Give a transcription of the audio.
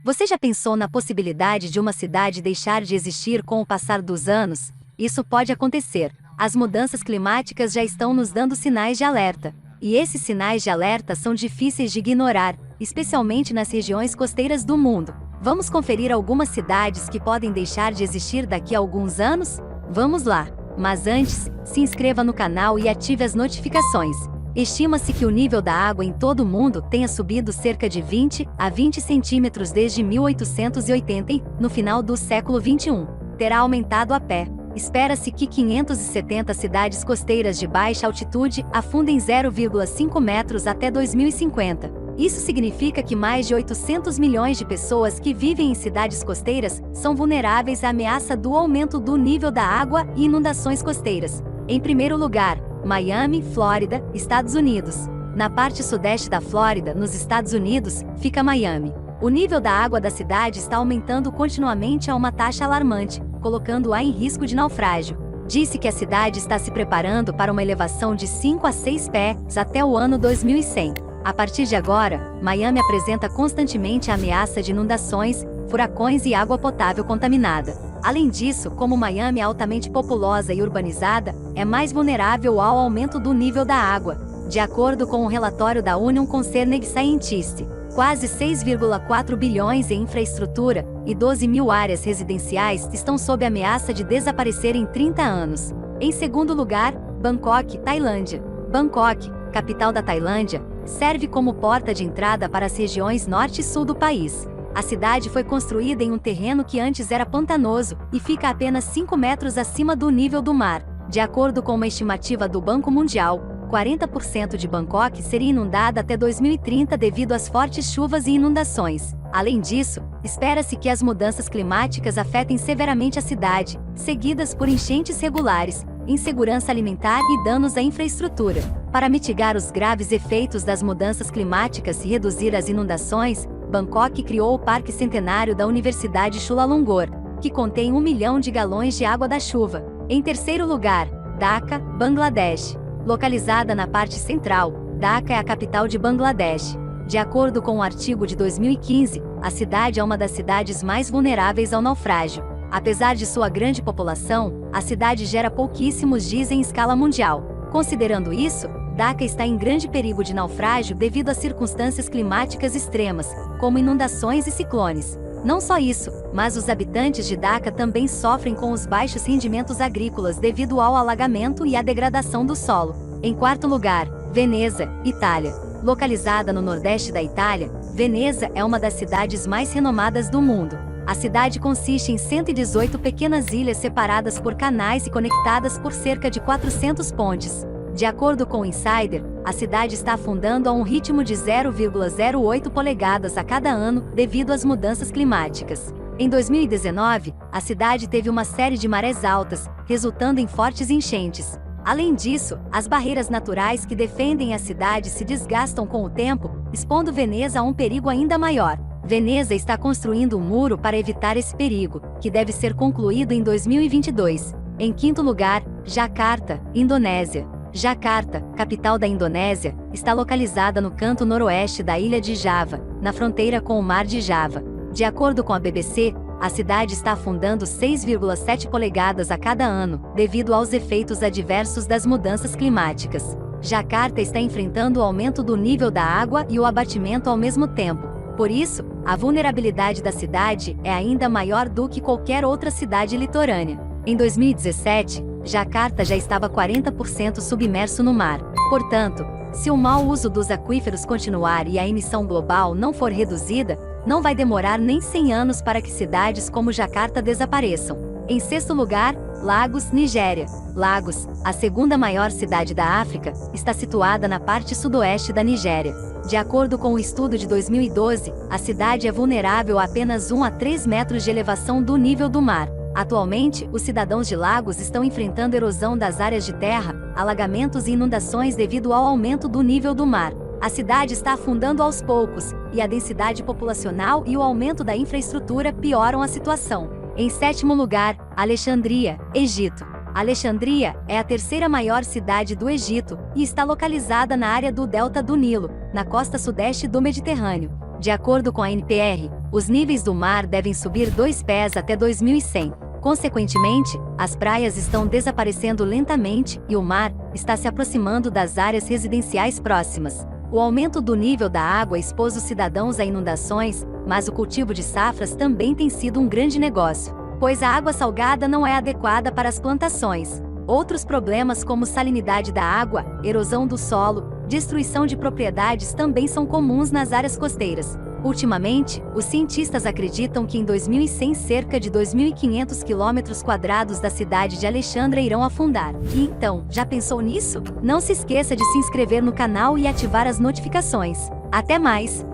Você já pensou na possibilidade de uma cidade deixar de existir com o passar dos anos? Isso pode acontecer. As mudanças climáticas já estão nos dando sinais de alerta. E esses sinais de alerta são difíceis de ignorar, especialmente nas regiões costeiras do mundo. Vamos conferir algumas cidades que podem deixar de existir daqui a alguns anos? Vamos lá! Mas antes, se inscreva no canal e ative as notificações. Estima-se que o nível da água em todo o mundo tenha subido cerca de 20 a 20 centímetros desde 1880 e, no final do século XXI, terá aumentado a pé. Espera-se que 570 cidades costeiras de baixa altitude afundem 0,5 metros até 2050. Isso significa que mais de 800 milhões de pessoas que vivem em cidades costeiras são vulneráveis à ameaça do aumento do nível da água e inundações costeiras. Em primeiro lugar, Miami, Flórida, Estados Unidos. Na parte sudeste da Flórida, nos Estados Unidos, fica Miami. O nível da água da cidade está aumentando continuamente a uma taxa alarmante, colocando-a em risco de naufrágio. Disse que a cidade está se preparando para uma elevação de 5 a 6 pés até o ano 2100. A partir de agora, Miami apresenta constantemente a ameaça de inundações, furacões e água potável contaminada. Além disso, como Miami é altamente populosa e urbanizada, é mais vulnerável ao aumento do nível da água. De acordo com um relatório da Union Concerned Scientists, quase 6,4 bilhões em infraestrutura e 12 mil áreas residenciais estão sob ameaça de desaparecer em 30 anos. Em segundo lugar, Bangkok, Tailândia. Bangkok, capital da Tailândia, serve como porta de entrada para as regiões norte e sul do país. A cidade foi construída em um terreno que antes era pantanoso e fica apenas 5 metros acima do nível do mar. De acordo com uma estimativa do Banco Mundial, 40% de Bangkok seria inundada até 2030 devido às fortes chuvas e inundações. Além disso, espera-se que as mudanças climáticas afetem severamente a cidade, seguidas por enchentes regulares, insegurança alimentar e danos à infraestrutura. Para mitigar os graves efeitos das mudanças climáticas e reduzir as inundações, Bangkok criou o Parque Centenário da Universidade Chulalongkorn, que contém 1 milhão de galões de água da chuva. Em terceiro lugar, Dhaka, Bangladesh. Localizada na parte central, Dhaka é a capital de Bangladesh. De acordo com um artigo de 2015, a cidade é uma das cidades mais vulneráveis ao naufrágio. Apesar de sua grande população, a cidade gera pouquíssimos diesel em escala mundial. Considerando isso, Dhaka está em grande perigo de naufrágio devido a circunstâncias climáticas extremas, como inundações e ciclones. Não só isso, mas os habitantes de Dhaka também sofrem com os baixos rendimentos agrícolas devido ao alagamento e à degradação do solo. Em quarto lugar, Veneza, Itália. Localizada no nordeste da Itália, Veneza é uma das cidades mais renomadas do mundo. A cidade consiste em 118 pequenas ilhas separadas por canais e conectadas por cerca de 400 pontes. De acordo com o Insider, a cidade está afundando a um ritmo de 0,08 polegadas a cada ano devido às mudanças climáticas. Em 2019, a cidade teve uma série de marés altas, resultando em fortes enchentes. Além disso, as barreiras naturais que defendem a cidade se desgastam com o tempo, expondo Veneza a um perigo ainda maior. Veneza está construindo um muro para evitar esse perigo, que deve ser concluído em 2022. Em quinto lugar, Jakarta, Indonésia. Jakarta, capital da Indonésia, está localizada no canto noroeste da ilha de Java, na fronteira com o Mar de Java. De acordo com a BBC, a cidade está afundando 6,7 polegadas a cada ano, devido aos efeitos adversos das mudanças climáticas. Jakarta está enfrentando o aumento do nível da água e o abatimento ao mesmo tempo. Por isso, a vulnerabilidade da cidade é ainda maior do que qualquer outra cidade litorânea. Em 2017, Jakarta já estava 40% submerso no mar. Portanto, se o mau uso dos aquíferos continuar e a emissão global não for reduzida, não vai demorar nem 100 anos para que cidades como Jakarta desapareçam. Em sexto lugar, Lagos, Nigéria. Lagos, a segunda maior cidade da África, está situada na parte sudoeste da Nigéria. De acordo com um estudo de 2012, a cidade é vulnerável a apenas 1 a 3 metros de elevação do nível do mar. Atualmente, os cidadãos de Lagos estão enfrentando erosão das áreas de terra, alagamentos e inundações devido ao aumento do nível do mar. A cidade está afundando aos poucos, e a densidade populacional e o aumento da infraestrutura pioram a situação. Em sétimo lugar, Alexandria, Egito. Alexandria é a terceira maior cidade do Egito e está localizada na área do Delta do Nilo, na costa sudeste do Mediterrâneo. De acordo com a NPR, Os níveis do mar devem subir 2 pés até 2100. Consequentemente, as praias estão desaparecendo lentamente e o mar está se aproximando das áreas residenciais próximas. O aumento do nível da água expôs os cidadãos a inundações, mas o cultivo de safras também tem sido um grande negócio, pois a água salgada não é adequada para as plantações. Outros problemas como salinidade da água, erosão do solo, destruição de propriedades também são comuns nas áreas costeiras. Ultimamente, os cientistas acreditam que em 2100 cerca de 2.500 km² da cidade de Alexandra irão afundar. E então, já pensou nisso? Não se esqueça de se inscrever no canal e ativar as notificações. Até mais!